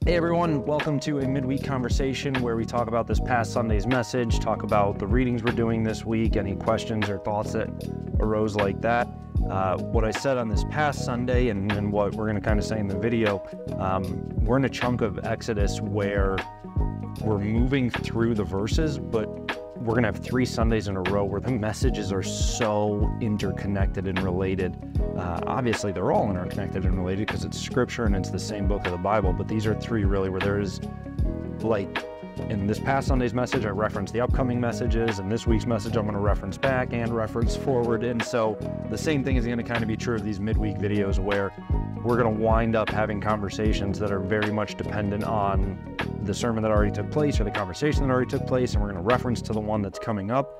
Hey everyone, welcome to a midweek conversation where we talk about this past Sunday's message, talk about the readings we're doing this week, any questions or thoughts that arose like that. What I said on this past Sunday and what we're going to kind of say in the video, we're in a chunk of Exodus where we're moving through the verses, but we're going to have 3 Sundays in a row where the messages are so interconnected and related. Obviously, they're all interconnected and related because it's scripture and it's the same book of the Bible, but these are 3 really where there is, like, in this past Sunday's message, I referenced the upcoming messages, and this week's message I'm going to reference back and reference forward. And so the same thing is going to kind of be true of these midweek videos where we're going to wind up having conversations that are very much dependent on the sermon that already took place or the conversation that already took place, and we're going to reference to the one that's coming up.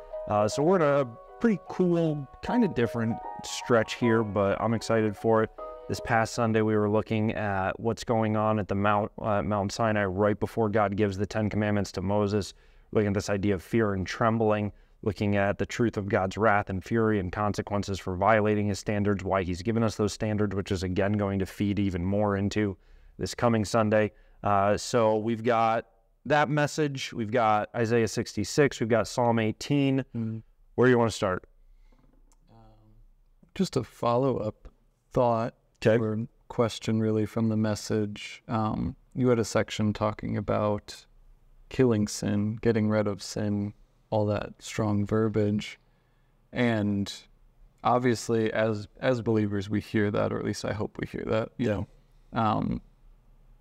So we're in a pretty cool, kind of different stretch here, but I'm excited for it. This past Sunday, we were looking at what's going on at the Mount Sinai right before God gives the 10 Commandments to Moses, looking at this idea of fear and trembling, looking at the truth of God's wrath and fury and consequences for violating his standards, why he's given us those standards, which is again going to feed even more into this coming Sunday. So we've got that message, we've got Isaiah 66, we've got Psalm 18. Mm-hmm. Where do you want to start? Just a follow-up thought or question really from the message. You had a section talking about killing sin, getting rid of sin, all that strong verbiage. And obviously as believers we hear that, or at least I hope we hear that. Yeah.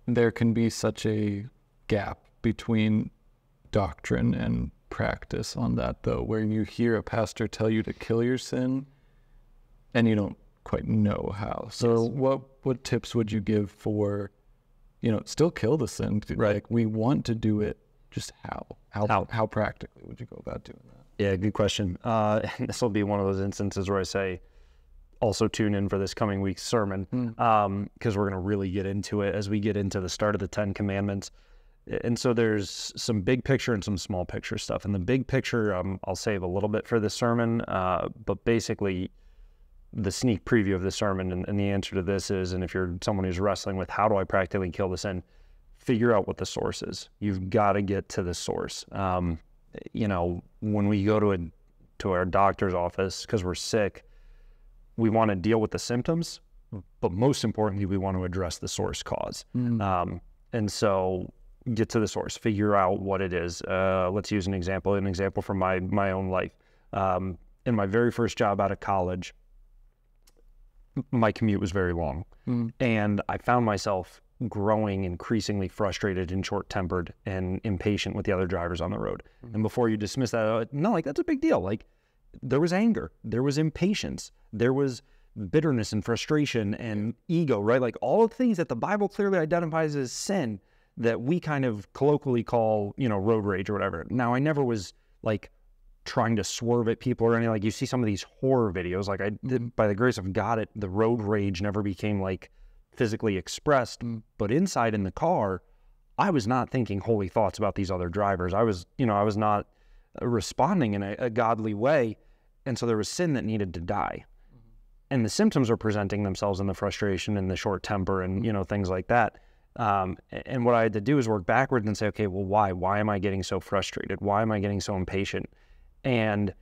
There can be such a gap between doctrine and practice on that, though, where you hear a pastor tell you to kill your sin and you don't quite know how. So yes. What tips would you give for, still kill the sin? Right. Like, we want to do it, just how practically would you go about doing that? Yeah, good question. This will be one of those instances where I say, also tune in for this coming week's sermon, because we're going to really get into it as we get into the start of the 10 Commandments. And so there's some big picture and some small picture stuff. And the big picture, I'll save a little bit for this sermon, but basically the sneak preview of the sermon and the answer to this is, and if you're someone who's wrestling with how do I practically kill the sin, figure out what the source is. You've got to get to the source. When we go to our doctor's office because we're sick, we want to deal with the symptoms, but most importantly, we want to address the source cause. And so get to the source, figure out what it is. Let's use an example from my own life. In my very first job out of college, my commute was very long, and I found myself growing increasingly frustrated and short-tempered and impatient with the other drivers on the road. And before you dismiss that, that's a big deal. Like, there was anger, there was impatience, there was bitterness and frustration and ego, right? Like all the things that the Bible clearly identifies as sin that we kind of colloquially call, road rage or whatever. Now, I never was like trying to swerve at people or anything. Like, you see some of these horror videos, like by the grace of God, the road rage never became like physically expressed, but inside in the car, I was not thinking holy thoughts about these other drivers. I was not responding in a godly way. And so there was sin that needed to die. And the symptoms are presenting themselves in the frustration and the short temper and, things like that. And what I had to do is work backwards and say, okay, well, why? Why am I getting so frustrated? Why am I getting so impatient? And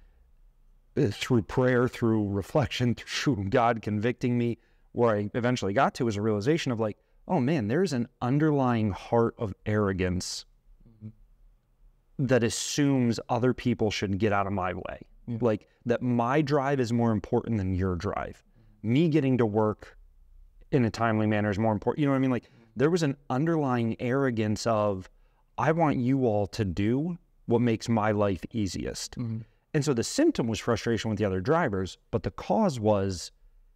through prayer, through reflection, through God convicting me, where I eventually got to was a realization of like, oh man, there's an underlying heart of arrogance that assumes other people should get out of my way. Yeah. Like, that my drive is more important than your drive. Me getting to work in a timely manner is more important. You know what I mean? Like, there was an underlying arrogance of, I want you all to do what makes my life easiest. And so the symptom was frustration with the other drivers, but the cause was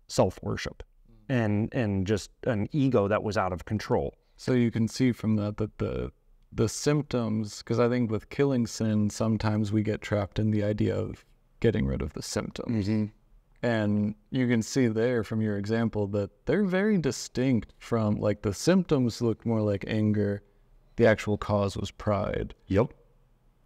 self-worship and just an ego that was out of control. So you can see from that the symptoms, because I think with killing sin, sometimes we get trapped in the idea of getting rid of the symptoms. And you can see there from your example that they're very distinct from, like, the symptoms looked more like anger. The actual cause was pride. Yep.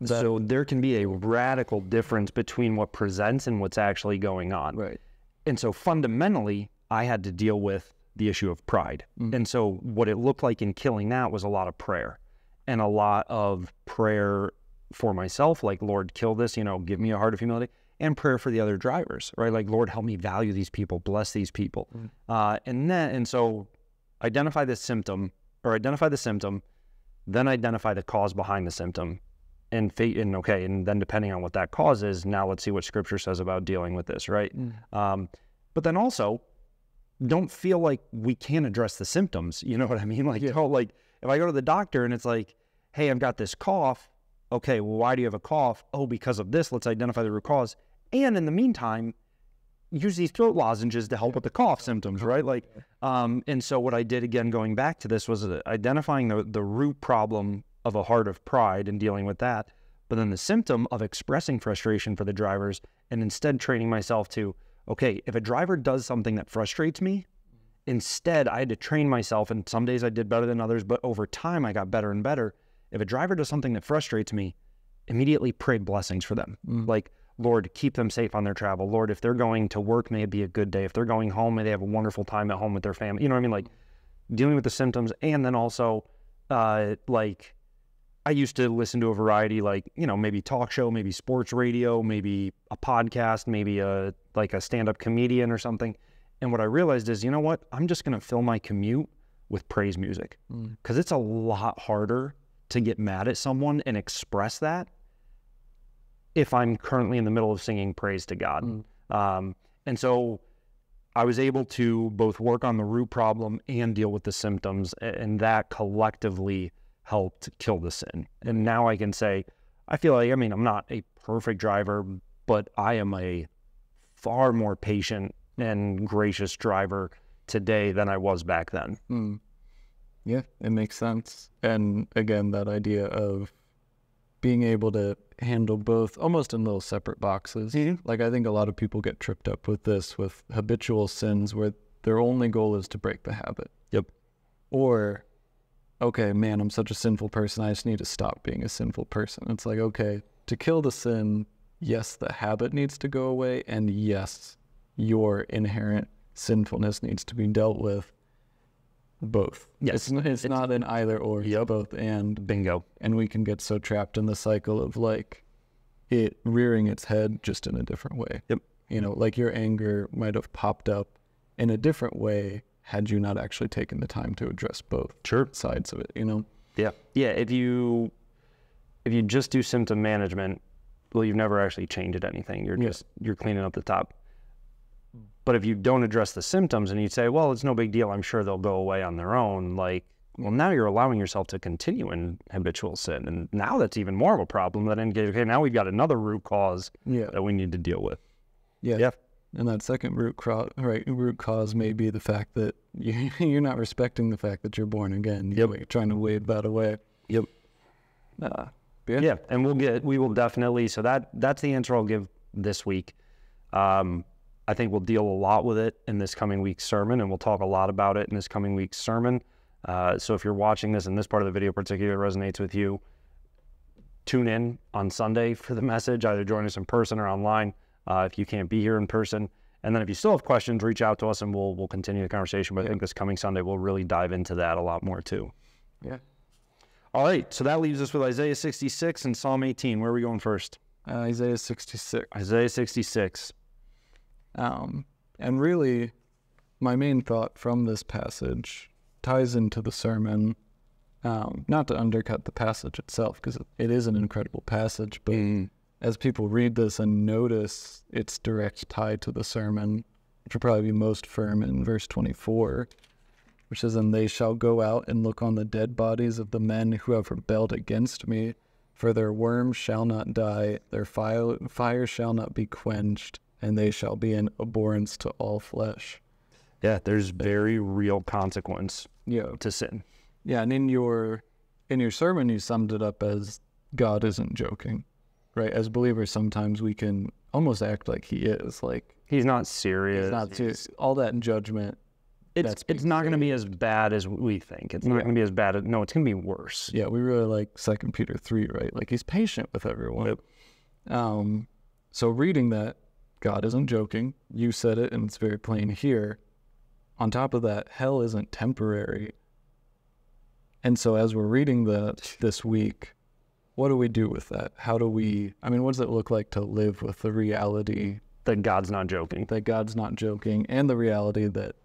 So there can be a radical difference between what presents and what's actually going on. Right. And so fundamentally, I had to deal with the issue of pride. And so what it looked like in killing that was a lot of prayer, and a lot of prayer for myself, like, Lord, kill this, give me a heart of humility, and prayer for the other drivers, right? Like, Lord, help me value these people, bless these people. And so identify the symptom, then identify the cause behind the symptom, and then depending on what that cause is, now let's see what Scripture says about dealing with this, right? But then also, don't feel like we can't address the symptoms. You know what I mean? Like, like, if I go to the doctor and it's like, hey, I've got this cough. Okay, well, why do you have a cough? Oh, because of this. Let's identify the root cause. And in the meantime, use these throat lozenges to help with the cough symptoms, right? Like, and so what I did, again, going back to this, was identifying the root problem of a heart of pride and dealing with that, but then the symptom of expressing frustration for the drivers, and instead training myself to, okay, if a driver does something that frustrates me, instead I had to train myself, and some days I did better than others, but over time I got better and better. If a driver does something that frustrates me, immediately prayed blessings for them. Like, Lord, keep them safe on their travel. Lord, if they're going to work, may it be a good day. If they're going home, may they have a wonderful time at home with their family. You know what I mean? Like, dealing with the symptoms. And then also, like, I used to listen to a variety, like, maybe talk show, maybe sports radio, maybe a podcast, maybe a stand-up comedian or something. And what I realized is, you know what? I'm just going to fill my commute with praise music, because it's a lot harder to get mad at someone and express that if I'm currently in the middle of singing praise to God. And so I was able to both work on the root problem and deal with the symptoms, and that collectively helped kill the sin. And now I can say, I feel like, I'm not a perfect driver, but I am a far more patient and gracious driver today than I was back then. Yeah, it makes sense. And again, that idea of being able to handle both almost in little separate boxes. Like, I think a lot of people get tripped up with this, with habitual sins where their only goal is to break the habit. Or, okay, man, I'm such a sinful person, I just need to stop being a sinful person. It's like, okay, to kill the sin, yes, the habit needs to go away, and yes, your inherent sinfulness needs to be dealt with. Both. Yes. It's not an either or, it's both and. Bingo. And we can get so trapped in the cycle of, like, it rearing its head just in a different way. Like, your anger might have popped up in a different way had you not actually taken the time to address both sides of it, Yeah. If you just do symptom management, well, you've never actually changed anything. You're cleaning up the top. But if you don't address the symptoms and you say, well, it's no big deal, I'm sure they'll go away on their own, like, well, now you're allowing yourself to continue in habitual sin. And now that's even more of a problem than okay, now we've got another root cause that we need to deal with. And that second root cause may be the fact that you're not respecting the fact that you're born again. You're trying to wave that away. And we will definitely, so that's the answer I'll give this week. I think we'll deal a lot with it in this coming week's sermon, and we'll talk a lot about it in this coming week's sermon. So if you're watching this and this part of the video particularly resonates with you, tune in on Sunday for the message. Either join us in person or online if you can't be here in person. And then if you still have questions, reach out to us and we'll continue the conversation. But I think this coming Sunday, we'll really dive into that a lot more too. All right, so that leaves us with Isaiah 66 and Psalm 18. Where are we going first? Isaiah 66. Isaiah 66. And really, my main thought from this passage ties into the sermon, not to undercut the passage itself, because it is an incredible passage, but as people read this and notice its direct tie to the sermon, which will probably be most firm in verse 24, which says, "And they shall go out and look on the dead bodies of the men who have rebelled against me, for their worm shall not die, their fire shall not be quenched, and they shall be an abhorrence to all flesh." Yeah, there's very real consequence to sin. Yeah, and in your sermon, you summed it up as God isn't joking, right? As believers, sometimes we can almost act like he is. Like, he's not serious. He's not serious. All that judgment. It's not going to be as bad as we think. It's not going to be as bad. It's going to be worse. Yeah, we really like 2 Peter 3, right? Like, he's patient with everyone. So reading that, God isn't joking. You said it, and it's very plain here. on top of that, hell isn't temporary. And so as we're reading that this week, what do we do with that? What does it look like to live with the reality that God's not joking? That God's not joking, and the reality that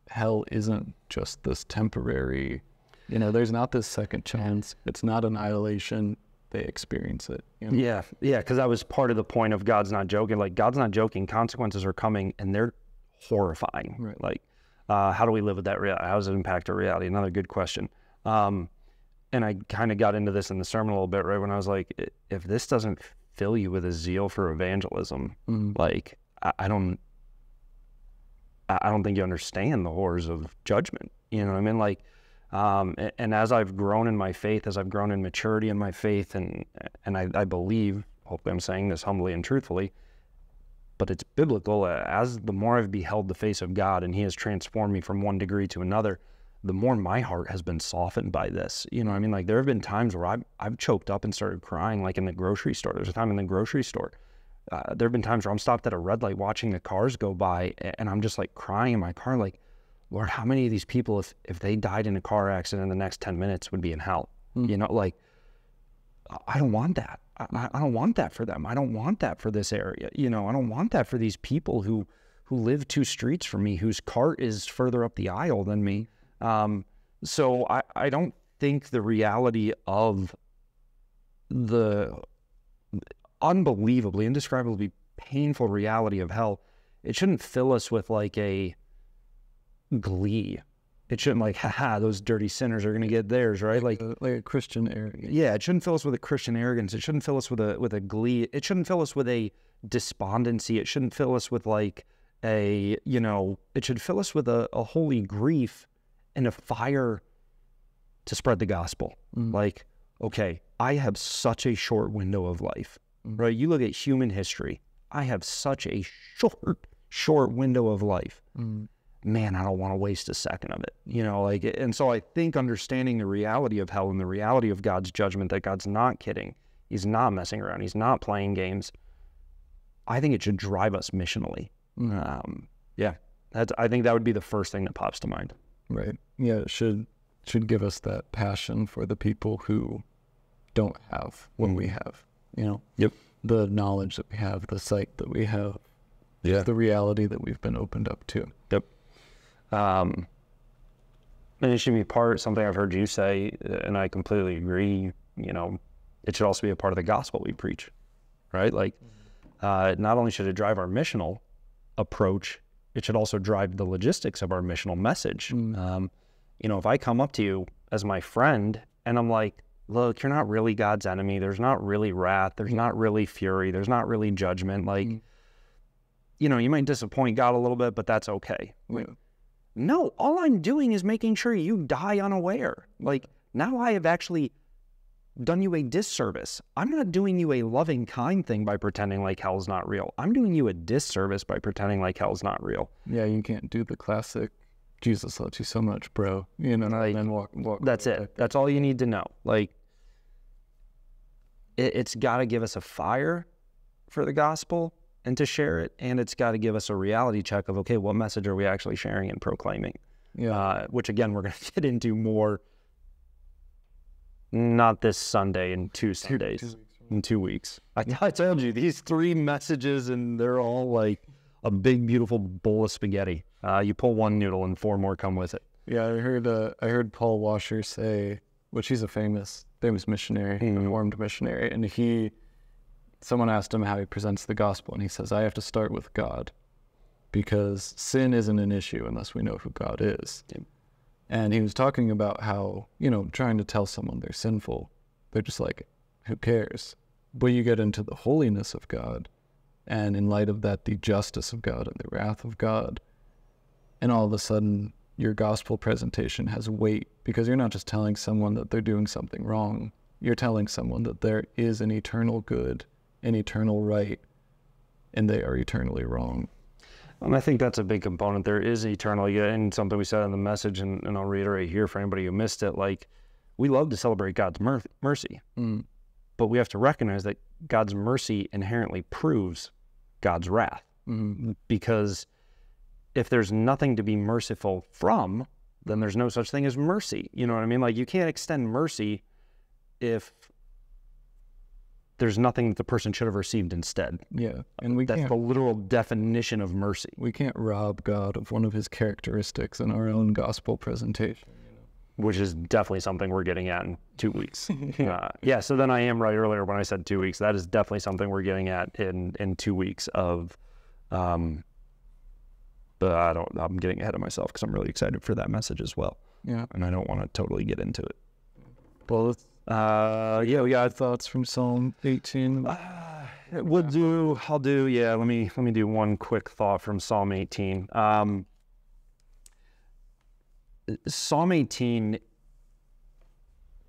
hell isn't just this temporary, there's not this second chance. It's not annihilation. They experience it. Yeah, because that was part of the point of God's not joking. Like, God's not joking. Consequences are coming, and they're horrifying. Right. Like, how do we live with that reality? How does it impact our reality? Another good question. And I kind of got into this in the sermon a little bit, right, when I was like, if this doesn't fill you with a zeal for evangelism, like, I don't think you understand the horrors of judgment. You know what I mean? Like, and as I've grown in my faith, as I've grown in maturity in my faith, and I believe, hopefully I'm saying this humbly and truthfully, but it's biblical, as the more I've beheld the face of God and he has transformed me from one degree to another, the more my heart has been softened by this. You know what I mean? Like, there have been times where I've choked up and started crying, like in the grocery store. There's a time in the grocery store. There have been times where I'm stopped at a red light watching the cars go by, and I'm just like crying in my car, like, Lord, how many of these people, if they died in a car accident in the next 10 minutes, would be in hell? Like, I don't want that. I don't want that for them. I don't want that for this area. I don't want that for these people who live 2 streets from me, whose cart is further up the aisle than me. So I don't think the reality of the unbelievably, indescribably painful reality of hell, it shouldn't fill us with like a glee. It shouldn't like, haha, those dirty sinners are going to get theirs, right? Like a Christian arrogance. Yeah, it shouldn't fill us with a Christian arrogance. It shouldn't fill us with a glee. It shouldn't fill us with a despondency. It shouldn't fill us with like it should fill us with a holy grief and a fire to spread the gospel. Like, okay, I have such a short window of life, right? You look at human history. I have such a short window of life. Man, I don't want to waste a second of it, and so I think understanding the reality of hell and the reality of God's judgment, that God's not kidding, he's not messing around, he's not playing games, I think it should drive us missionally. I think that would be the first thing that pops to mind. Right. Yeah, it should give us that passion for the people who don't have what we have, Yep. The knowledge that we have, the sight that we have, the reality that we've been opened up to. Yep. And it should be something I've heard you say, and I completely agree, it should also be a part of the gospel we preach, right? Like, not only should it drive our missional approach, it should also drive the logistics of our missional message. If I come up to you as my friend and I'm like, look, you're not really God's enemy. There's not really wrath. There's not really fury. There's not really judgment. Like, you might disappoint God a little bit, but that's okay. No, all I'm doing is making sure you die unaware. Like, now I have actually done you a disservice. I'm not doing you a loving, kind thing by pretending like hell's not real. I'm doing you a disservice by pretending like hell's not real. Yeah, you can't do the classic, Jesus loves you so much, bro. And then walk. That's it. That's all you need to know. Like, it's got to give us a fire for the gospel and to share it, and it's got to give us a reality check of, okay, what message are we actually sharing and proclaiming? Which, again, we're going to get into more, not this Sunday, in 2 Sundays, in 2 weeks. I told you, these 3 messages, and they're all like a big, beautiful bowl of spaghetti. You pull one noodle and 4 more come with it. Yeah, I heard Paul Washer say, which he's a famous missionary, reformed missionary, and someone asked him how he presents the gospel, and he says, I have to start with God, because sin isn't an issue unless we know who God is. Yep. And he was talking about how, trying to tell someone they're sinful, they're just like, who cares? But you get into the holiness of God, and in light of that, the justice of God and the wrath of God, and all of a sudden, your gospel presentation has weight, because you're not just telling someone that they're doing something wrong, you're telling someone that there is an eternal good, an eternal right, and they are eternally wrong. And I think that's a big component. There is eternally, and something we said in the message, and I'll reiterate here for anybody who missed it, like, we love to celebrate God's mercy, but we have to recognize that God's mercy inherently proves God's wrath, because if there's nothing to be merciful from, then there's no such thing as mercy. You know what I mean? Like, you can't extend mercy if there's nothing that the person should have received instead. Yeah. And that's the literal definition of mercy. We can't rob God of one of his characteristics in our own gospel presentation. Which is definitely something we're getting at in 2 weeks. Yeah, so then I am right earlier when I said 2 weeks. That is definitely something we're getting at in 2 weeks of, but I'm getting ahead of myself because I'm really excited for that message as well. Yeah. And I don't want to totally get into it. Well, let's, we got thoughts from Psalm 18. Let me do one quick thought from Psalm 18. Psalm 18,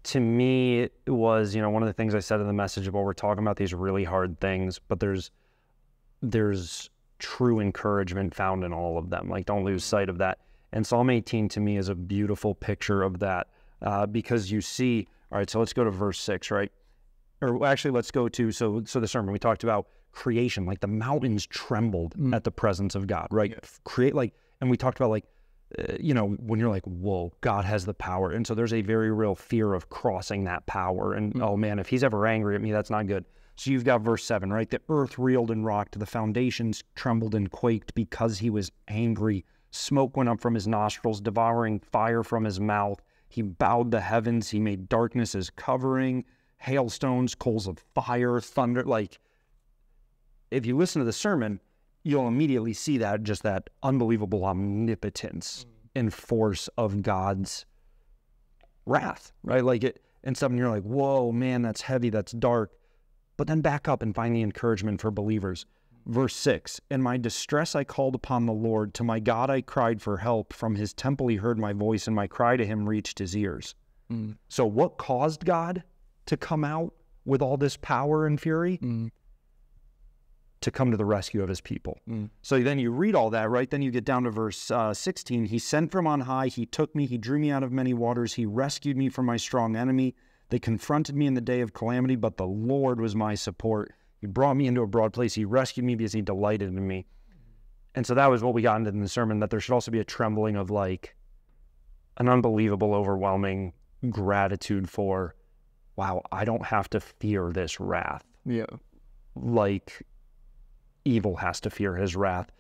to me, was, one of the things I said in the message about we're talking about these really hard things, but there's true encouragement found in all of them. Like, don't lose sight of that. And Psalm 18 to me is a beautiful picture of that, because you see, all right, so let's go to verse 6, right? Or actually, let's go to, so the sermon, we talked about creation, like the mountains trembled at the presence of God, right? Yeah. And we talked about when you're like, whoa, God has the power. And so there's a very real fear of crossing that power. And oh man, if he's ever angry at me, that's not good. So you've got verse 7, right? The earth reeled and rocked, the foundations trembled and quaked because he was angry. Smoke went up from his nostrils, devouring fire from his mouth. He bowed the heavens. He made darkness his covering, hailstones, coals of fire, thunder. Like, if you listen to the sermon, you'll immediately see that, just that unbelievable omnipotence and force of God's wrath, right? Like, it, and something you're like, whoa, man, that's heavy, that's dark. But then back up and find the encouragement for believers. Verse 6, in my distress I called upon the Lord. To my God I cried for help. From his temple he heard my voice, and my cry to him reached his ears. So what caused God to come out with all this power and fury? To come to the rescue of his people. So then you read all that, right? Then you get down to verse 16. He sent from on high. He took me. He drew me out of many waters. He rescued me from my strong enemy. They confronted me in the day of calamity, but the Lord was my support. He brought me into a broad place. He rescued me because he delighted in me. And so that was what we got into in the sermon, that there should also be a trembling of, like, an unbelievable, overwhelming gratitude for, wow, I don't have to fear this wrath. Yeah. Like, evil has to fear his wrath.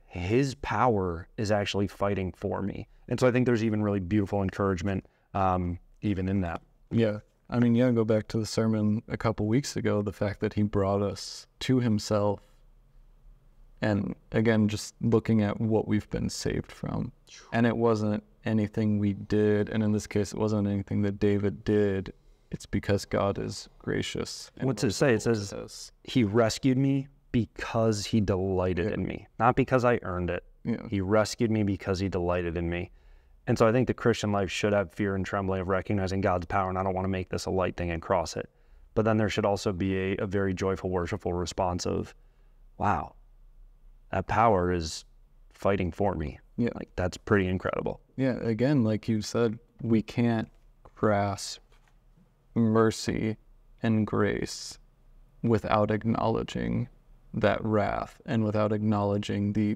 His power is actually fighting for me. And so I think there's even really beautiful encouragement even in that. Yeah. I mean, go back to the sermon a couple weeks ago, the fact that he brought us to himself. And again, just looking at what we've been saved from. And it wasn't anything we did. And in this case, it wasn't anything that David did. It's because God is gracious. What's it say? It says, he rescued me because he delighted in me, not because I earned it. He rescued me because he delighted in me. And so I think the Christian life should have fear and trembling of recognizing God's power, and I don't want to make this a light thing and cross it. But then there should also be a very joyful, worshipful response of, wow, that power is fighting for me. Yeah. Like, that's pretty incredible. Yeah, again, like you said, we can't grasp mercy and grace without acknowledging that wrath and without acknowledging the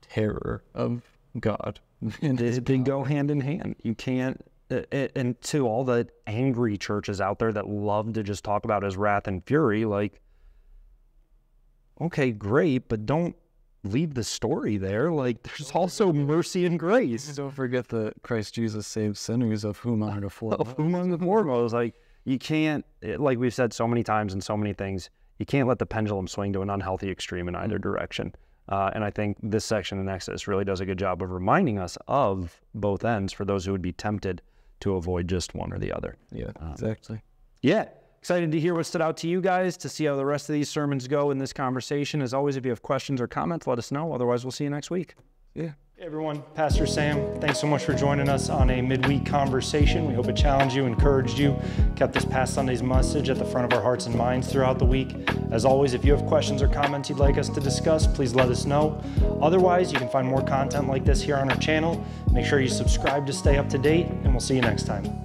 terror of God. And they go hand in hand. You can't, and to all the angry churches out there that love to just talk about his wrath and fury, like, okay, great, but don't leave the story there. Like, there's also mercy and grace. Don't forget that Christ Jesus saved sinners, of whom I'm the foremost. Of whom I'm the foremost. Like, you can't, like we've said so many times in so many things, you can't let the pendulum swing to an unhealthy extreme in either direction. And I think this section in Exodus really does a good job of reminding us of both ends for those who would be tempted to avoid just one or the other. Yeah, exactly. Yeah. Excited to hear what stood out to you guys, to see how the rest of these sermons go in this conversation. As always, if you have questions or comments, let us know. Otherwise, we'll see you next week. Yeah. Hey everyone, Pastor Sam, thanks so much for joining us on a midweek conversation. We hope it challenged you, encouraged you, kept this past Sunday's message at the front of our hearts and minds throughout the week. As always, if you have questions or comments you'd like us to discuss, please let us know. Otherwise, you can find more content like this here on our channel. Make sure you subscribe to stay up to date, and we'll see you next time.